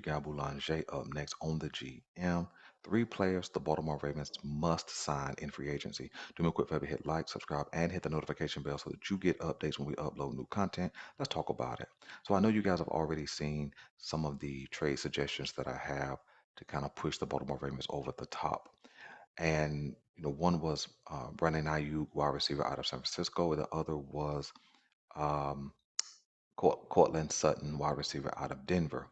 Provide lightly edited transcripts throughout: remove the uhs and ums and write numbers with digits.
Miguel Boulanger up next on the GM. Three players the Baltimore Ravens must sign in free agency. Do me a quick favor, hit like, subscribe, and hit the notification bell so that you get updates when we upload new content. Let's talk about it. So I know you guys have already seen some of the trade suggestions that I have to kind of push the Baltimore Ravens over the top. And one was Brandon Ayuk, wide receiver out of San Francisco. The other was um, Cortland Sutton, wide receiver out of Denver.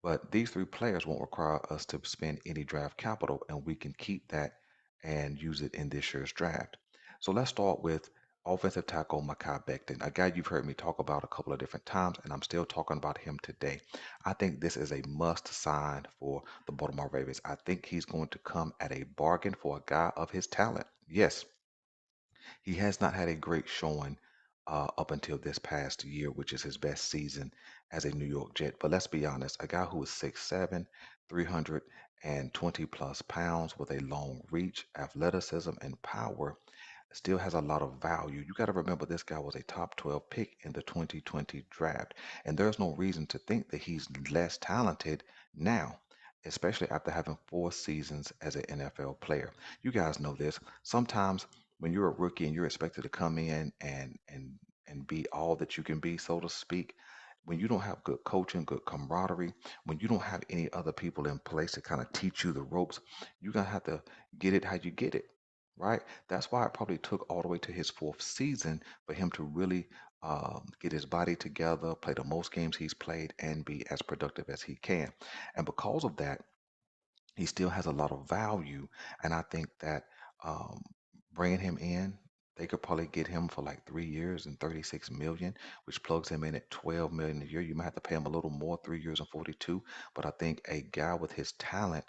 But these three players won't require us to spend any draft capital, and we can keep that and use it in this year's draft. So let's start with offensive tackle Mekhi Becton, a guy you've heard me talk about a couple of different times, and I'm still talking about him today. I think this is a must sign for the Baltimore Ravens. I think he's going to come at a bargain for a guy of his talent. Yes, he has not had a great showing up until this past year, which is his best season as a New York Jet. But let's be honest, a guy who is 6'7", 320 plus pounds with a long reach, athleticism, and power still has a lot of value. You got to remember this guy was a top 12 pick in the 2020 draft, and there's no reason to think that he's less talented now, especially after having 4 seasons as an NFL player. You guys know this. Sometimes when you're a rookie and you're expected to come in and be all that you can be, so to speak, when you don't have good coaching, good camaraderie, when you don't have any other people in place to kind of teach you the ropes, you're gonna have to get it how you get it, right? That's why it probably took all the way to his 4th season for him to really get his body together, play the most games he's played, and be as productive as he can. And because of that, he still has a lot of value. And I think that um, bringing him in, they could probably get him for like 3 years and 36 million, which plugs him in at 12 million a year. You might have to pay him a little more, 3 years and 42. But I think a guy with his talent,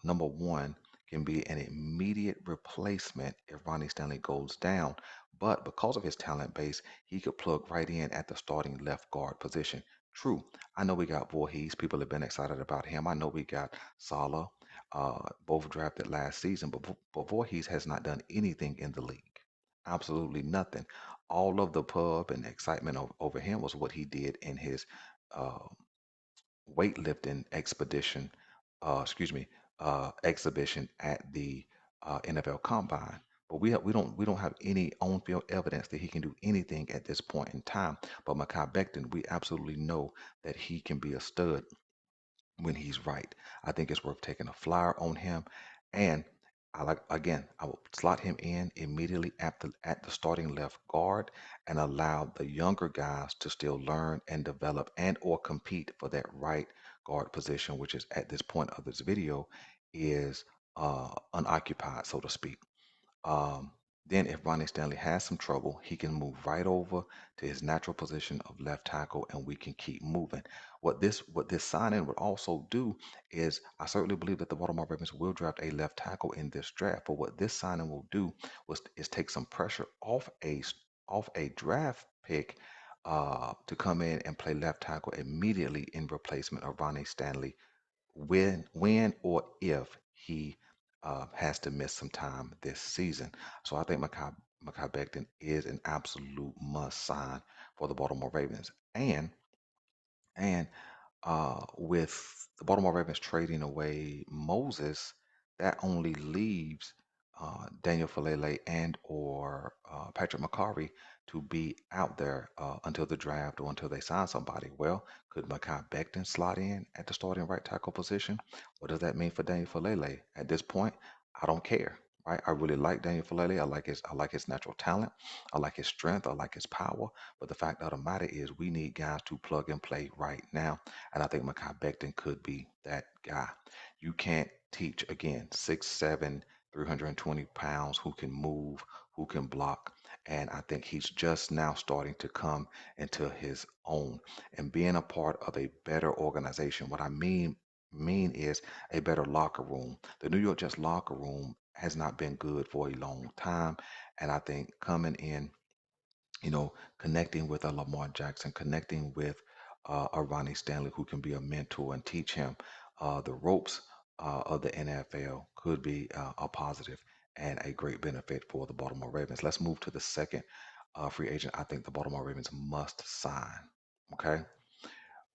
number one, can be an immediate replacement if Ronnie Stanley goes down. But because of his talent base, he could plug right in at the starting left guard position. True, I know we got Voorhees. People have been excited about him. I know we got Sala, both drafted last season, but Voorhees has not done anything in the league. Absolutely nothing. All of the pub and excitement over him was what he did in his uh, weightlifting expedition, exhibition at the NFL Combine. But we don't have any on-field evidence that he can do anything at this point in time. But Mekhi Becton, we absolutely know that he can be a stud when he's right. I think it's worth taking a flyer on him. And I will slot him in immediately at the starting left guard and allow the younger guys to still learn and develop and or compete for that right guard position, which is at this point of this video is unoccupied, so to speak. Um, then if Ronnie Stanley has some trouble, he can move right over to his natural position of left tackle and we can keep moving. What this signing would also do is I certainly believe that the Baltimore Ravens will draft a left tackle in this draft. But what this signing will do is take some pressure off a draft pick to come in and play left tackle immediately in replacement of Ronnie Stanley when or if he has to miss some time this season. So I think Mekhi Becton is an absolute must sign for the Baltimore Ravens. And with the Baltimore Ravens trading away Moses, that only leaves Daniel Falele and or Patrick McCarry to be out there until the draft or until they sign somebody. Well, could Mekhi Becton slot in at the starting right tackle position? What does that mean for Daniel Falele? At this point, I don't care. Right? I really like Daniel Falele. I like his natural talent. I like his strength. I like his power. But the fact of the matter is, we need guys to plug and play right now. And I think Mekhi Becton could be that guy. You can't teach, again, 6'7", 320 pounds, who can move, who can block. And I think he's just now starting to come into his own and being a part of a better organization. What I mean is a better locker room. The New York Jets locker room has not been good for a long time. And I think coming in, connecting with a Lamar Jackson, connecting with a Ronnie Stanley who can be a mentor and teach him the ropes of the NFL could be a positive and a great benefit for the Baltimore Ravens. Let's move to the second free agent I think the Baltimore Ravens must sign. Okay.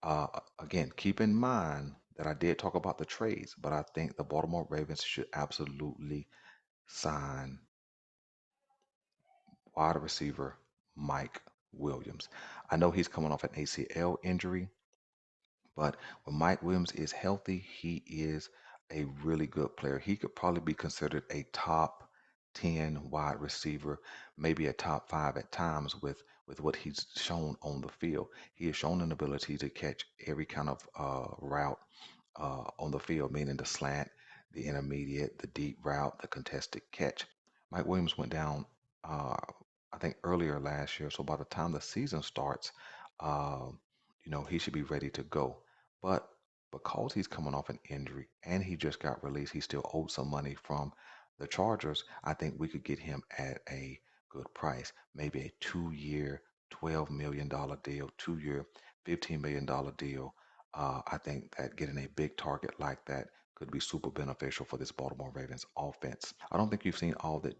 Again, keep in mind that I did talk about the trades, but I think the Baltimore Ravens should absolutely sign wide receiver Mike Williams. I know he's coming off an ACL injury, but when Mike Williams is healthy, he is a really good player. He could probably be considered a top 10 wide receiver, maybe a top five at times with what he's shown on the field. He has shown an ability to catch every kind of route on the field, meaning the slant, the intermediate, the deep route, the contested catch. Mike Williams went down, uh, I think, earlier last year. So by the time the season starts, uh, he should be ready to go. But because he's coming off an injury and he just got released, he still owed some money from the Chargers. I think we could get him at a good price, maybe a 2 year, $12 million deal, 2 year, $15 million deal. I think that getting a big target like that could be super beneficial for this Baltimore Ravens offense. I don't think you've seen all that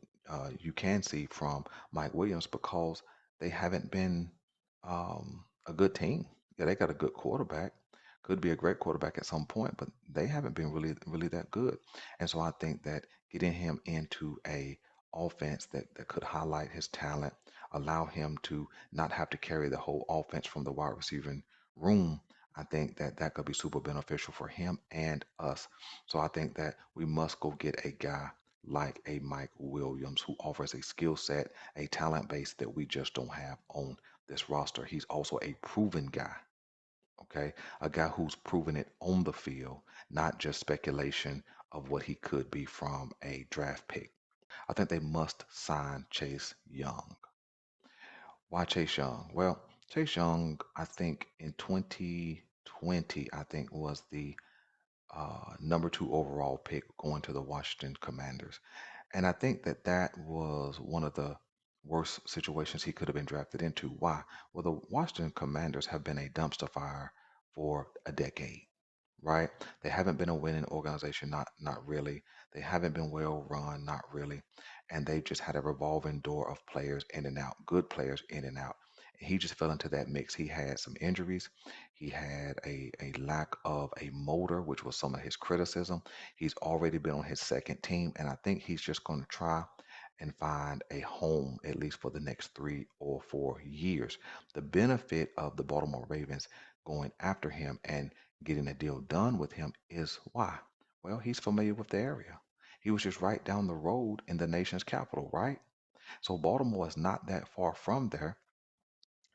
you can see from Mike Williams because they haven't been a good team. Yeah, they got a good quarterback. Could be a great quarterback at some point, but they haven't been really that good. And so I think that getting him into a offense that could highlight his talent, allow him to not have to carry the whole offense from the wide receiving room. I think that that could be super beneficial for him and us. So I think that we must go get a guy like a Mike Williams who offers a skill set, a talent base that we just don't have on this roster. He's also a proven guy, okay? A guy who's proven it on the field, not just speculation of what he could be from a draft pick. I think they must sign Chase Young. Why Chase Young? Well, Chase Young, I think in 2020, I think was the number two overall pick going to the Washington Commanders. And I think that that was one of the worst situations he could have been drafted into. Why? Well, the Washington Commanders have been a dumpster fire for a decade, right? They haven't been a winning organization, not really. They haven't been well run, not really. And they've just had a revolving door of players in and out, good players in and out. And he just fell into that mix. He had some injuries. He had a lack of a motor, which was some of his criticism. He's already been on his second team, and I think he's just going to try and find a home at least for the next 3 or 4 years. The benefit of the Baltimore Ravens going after him and getting a deal done with him is why? Well, he's familiar with the area. He was just right down the road in the nation's capital, right? So Baltimore is not that far from there.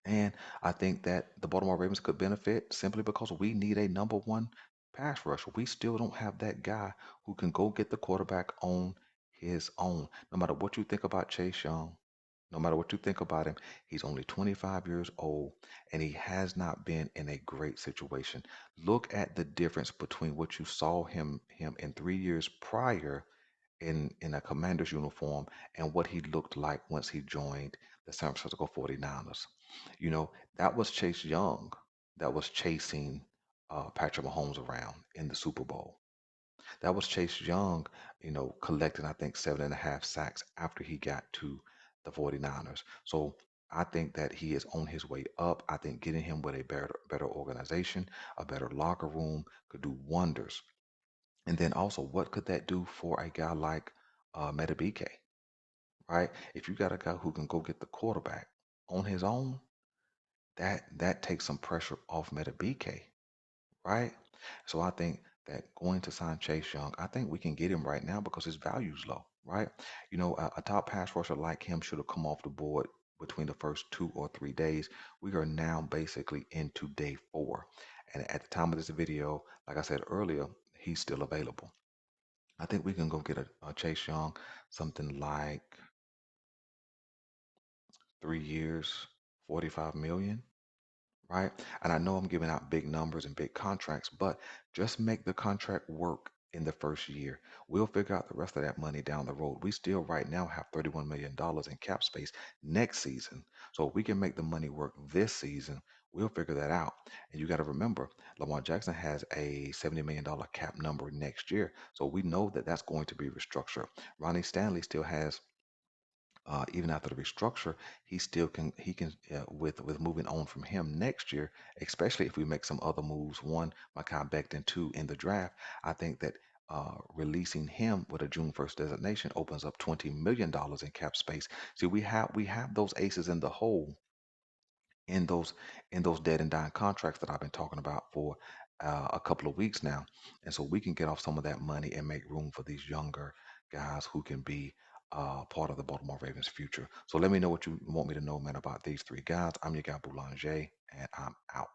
And I think that the Baltimore Ravens could benefit simply because we need a number one pass rusher. We still don't have that guy who can go get the quarterback on his own. No matter what you think about Chase Young, no matter what you think about him, he's only 25 years old and he has not been in a great situation. Look at the difference between what you saw him in 3 years prior in a commander's uniform and what he looked like once he joined the San Francisco 49ers. You know, that was Chase Young that was chasing Patrick Mahomes around in the Super Bowl. That was Chase Young, collecting, I think, 7.5 sacks after he got to the 49ers. So I think that he is on his way up. I think getting him with a better organization, a better locker room could do wonders. And then also, what could that do for a guy like Metabike, right? If you got a guy who can go get the quarterback on his own, that takes some pressure off Metabike, right? So I think that going to sign Chase Young, I think we can get him right now because his value's low, right? A top pass rusher like him should have come off the board between the first 2 or 3 days. We are now basically into day 4. And at the time of this video, like I said earlier, he's still available. I think we can go get a Chase Young, something like 3 years, 45 million, right? And I know I'm giving out big numbers and big contracts, but just make the contract work in the first year. We'll figure out the rest of that money down the road. We still right now have $31 million in cap space next season. So if we can make the money work this season, we'll figure that out. And you got to remember, Lamar Jackson has a $70 million cap number next year. So we know that that's going to be restructured. Ronnie Stanley still has even after the restructure, he can with moving on from him next year, especially if we make some other moves. One, Mekhi Becton, two, in the draft. I think that releasing him with a June 1st designation opens up $20 million in cap space. See, we have those aces in the hole in those dead and dying contracts that I've been talking about for a couple of weeks now, and so we can get off some of that money and make room for these younger guys who can be part of the Baltimore Ravens' future. So let me know what you want me to know, man, about these three guys. I'm your guy Boulanger, and I'm out.